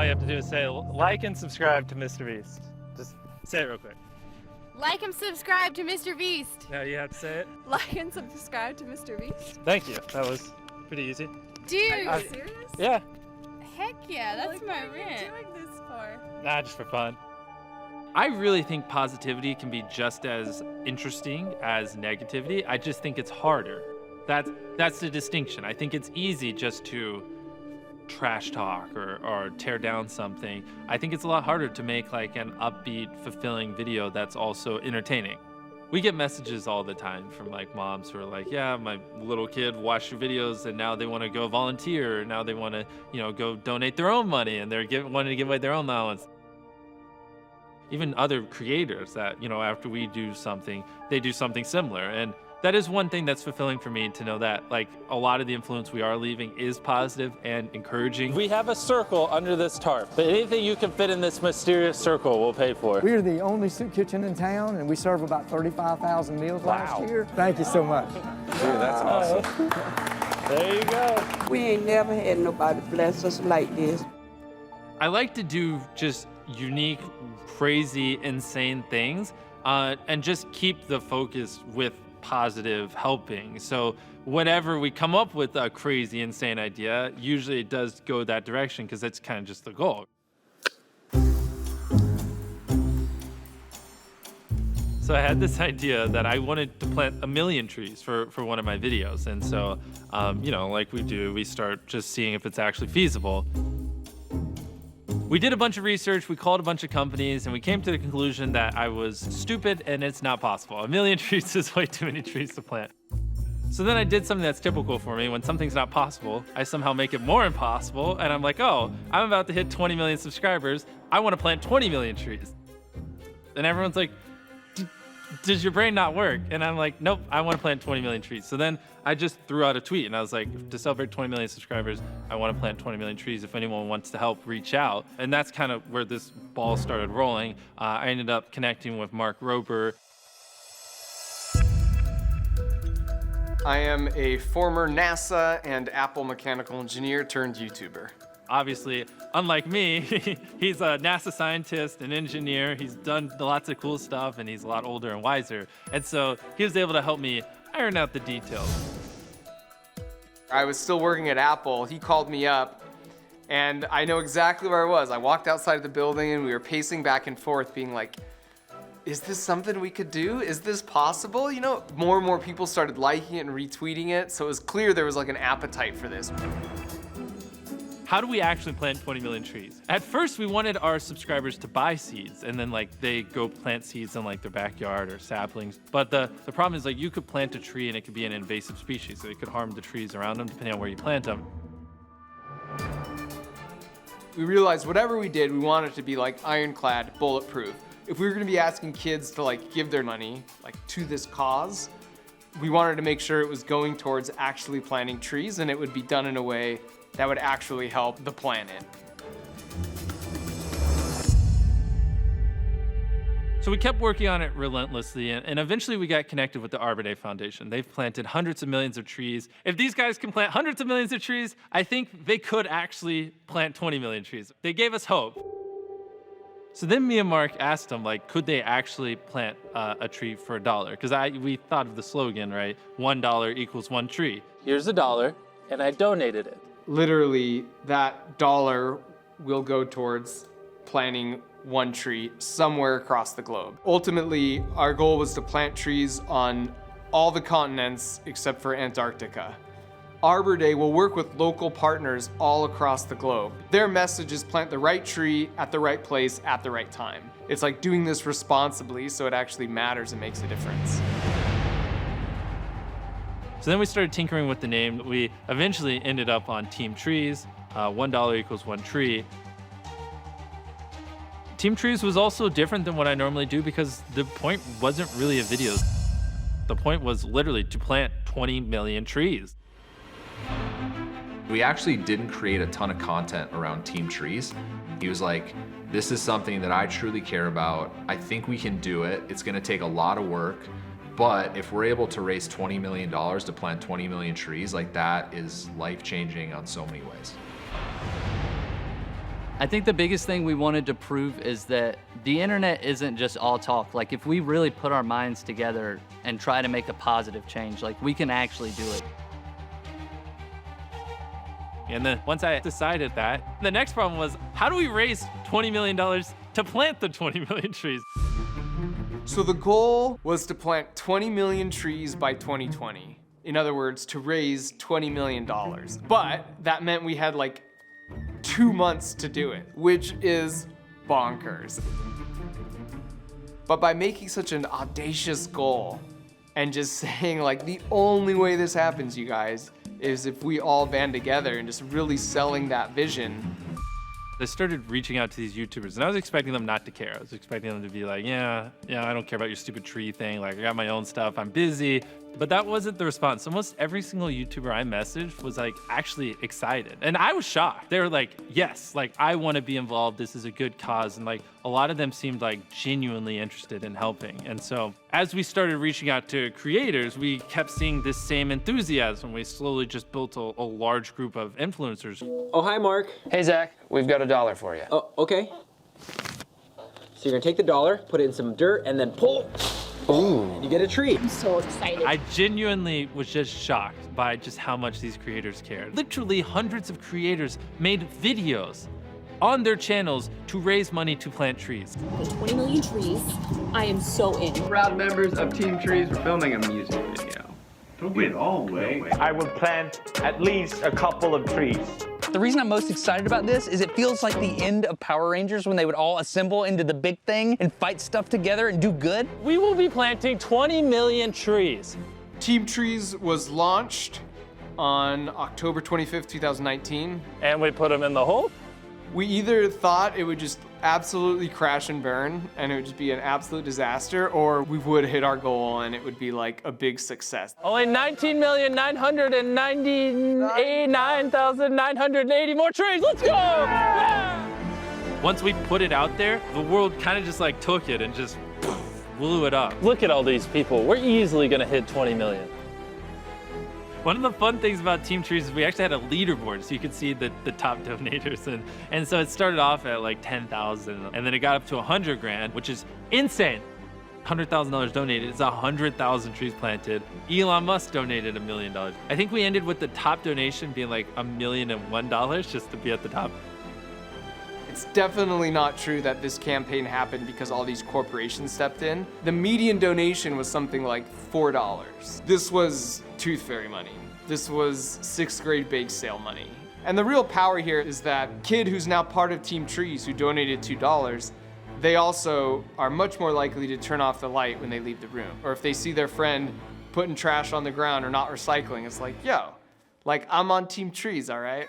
All you have to do is say like and subscribe to Mr. Beast. Just say it real quick. Like and subscribe to Mr. Beast. Now you have to say it. Like and subscribe to Mr. Beast. Thank you. That was pretty easy. Dude. Are you serious? Yeah. Heck yeah, that's Like, my what are you rent. doing this for? Nah, just for fun. I really think positivity can be just as interesting as negativity. I just think it's harder. That's the distinction. I think it's easy just to trash talk or tear down something. I think it's a lot harder to make like an upbeat, fulfilling video that's also entertaining. We get messages all the time from like moms who are like, yeah, my little kid watched your videos and now they want to go volunteer. Now they want to, go donate their own money and they're wanting to give away their own allowance. Even other creators that, after we do something, they do something similar. And that is one thing that's fulfilling for me to know that like a lot of the influence we are leaving is positive and encouraging. We have a circle under this tarp, but anything you can fit in this mysterious circle we'll pay for. We are the only soup kitchen in town, and we serve about 35,000 meals last year. Thank you so much. Dude, that's awesome. There you go. We ain't never had nobody bless us like this. I like to do just unique, crazy, insane things and just keep the focus with positive helping. So whenever we come up with a crazy, insane idea, usually it does go that direction because that's kind of just the goal. So I had this idea that I wanted to plant 1 million trees for one of my videos. And so, like we do, we start just seeing if it's actually feasible. We did a bunch of research, we called a bunch of companies, and we came to the conclusion that I was stupid and it's not possible. 1 million trees is way too many trees to plant. So then I did something that's typical for me. When something's not possible, I somehow make it more impossible, and I'm like, oh, I'm about to hit 20 million subscribers. I want to plant 20 million trees. And everyone's like, does your brain not work? And I'm like, nope, I want to plant 20 million trees. So then I just threw out a tweet and I was like, to celebrate 20 million subscribers, I want to plant 20 million trees. If anyone wants to help, reach out. And that's kind of where this ball started rolling. I ended up connecting with Mark Rober. I am a former NASA and Apple mechanical engineer turned YouTuber. Obviously, unlike me, he's a NASA scientist and engineer. He's done lots of cool stuff and he's a lot older and wiser. And so he was able to help me iron out the details. I was still working at Apple. He called me up and I know exactly where I was. I walked outside of the building and we were pacing back and forth being like, is this something we could do? Is this possible? More and more people started liking it and retweeting it. So it was clear there was like an appetite for this. How do we actually plant 20 million trees? At first, we wanted our subscribers to buy seeds and then they go plant seeds in their backyard or saplings. But the problem is you could plant a tree and it could be an invasive species, so it could harm the trees around them depending on where you plant them. We realized whatever we did, we wanted it to be ironclad, bulletproof. If we were gonna be asking kids to give their money to this cause, we wanted to make sure it was going towards actually planting trees and it would be done in a way that would actually help the planet. So we kept working on it relentlessly, and eventually we got connected with the Arbor Day Foundation. They've planted hundreds of millions of trees. If these guys can plant hundreds of millions of trees, I think they could actually plant 20 million trees. They gave us hope. So then me and Mark asked them, could they actually plant a tree for $1? Because we thought of the slogan, right? $1 equals 1 tree. Here's $1, and I donated it. Literally, that dollar will go towards planting 1 tree somewhere across the globe. Ultimately, our goal was to plant trees on all the continents except for Antarctica. Arbor Day will work with local partners all across the globe. Their message is plant the right tree at the right place at the right time. It's like doing this responsibly so it actually matters and makes a difference. So then we started tinkering with the name. We eventually ended up on Team Trees, $1 equals 1 tree. Team Trees was also different than what I normally do because the point wasn't really a video. The point was literally to plant 20 million trees. We actually didn't create a ton of content around Team Trees. He was like, this is something that I truly care about. I think we can do it. It's gonna take a lot of work. But if we're able to raise $20 million to plant 20 million trees, that is life-changing on so many ways. I think the biggest thing we wanted to prove is that the internet isn't just all talk. Like, if we really put our minds together and try to make a positive change, like, we can actually do it. And then once I decided that, the next problem was, how do we raise $20 million to plant the 20 million trees? So the goal was to plant 20 million trees by 2020. In other words, to raise $20 million. But that meant we had like 2 months to do it, which is bonkers. But by making such an audacious goal and just saying like, the only way this happens, you guys, is if we all band together and just really selling that vision. I started reaching out to these YouTubers, and I was expecting them not to care. I was expecting them to be like, yeah, I don't care about your stupid tree thing. Like, I got my own stuff, I'm busy. But that wasn't the response. Almost every single YouTuber I messaged was like actually excited. And I was shocked. They were like, yes, like I want to be involved. This is a good cause. And like a lot of them seemed like genuinely interested in helping. And so as we started reaching out to creators, we kept seeing this same enthusiasm. We slowly just built a large group of influencers. Oh, hi, Mark. Hey, Zach, we've got $1 for you. Oh, okay. So you're gonna take the dollar, put it in some dirt, and then pull. Boom. And you get a tree. I'm so excited. I genuinely was just shocked by just how much these creators cared. Literally hundreds of creators made videos on their channels to raise money to plant trees. 20 million trees. I am so in. Proud members of Team Trees, we're filming a music video. Don't get all way. I will plant at least a couple of trees. The reason I'm most excited about this is it feels like the end of Power Rangers when they would all assemble into the big thing and fight stuff together and do good. We will be planting 20 million trees. Team Trees was launched on October 25th, 2019. And we put them in the hole? We either thought it would just absolutely crash and burn and it would just be an absolute disaster, or we would hit our goal and it would be like a big success. Only 19,999,980 more trees. Let's go! Yeah! Once we put it out there, the world kind of just like took it and just blew it up. Look at all these people. We're easily gonna hit 20 million. One of the fun things about Team Trees is we actually had a leaderboard so you could see the top donators. And so it started off at like 10,000 and then it got up to 100 grand, which is insane. $100,000 donated, it's 100,000 trees planted. Elon Musk donated $1 million. I think we ended with the top donation being like $1,001,000 just to be at the top. It's definitely not true that this campaign happened because all these corporations stepped in. The median donation was something like $4. This was Tooth Fairy money. This was 6th grade bake sale money. And the real power here is that kid who's now part of Team Trees who donated $2, they also are much more likely to turn off the light when they leave the room. Or if they see their friend putting trash on the ground or not recycling, it's like, yo, like I'm on Team Trees, all right?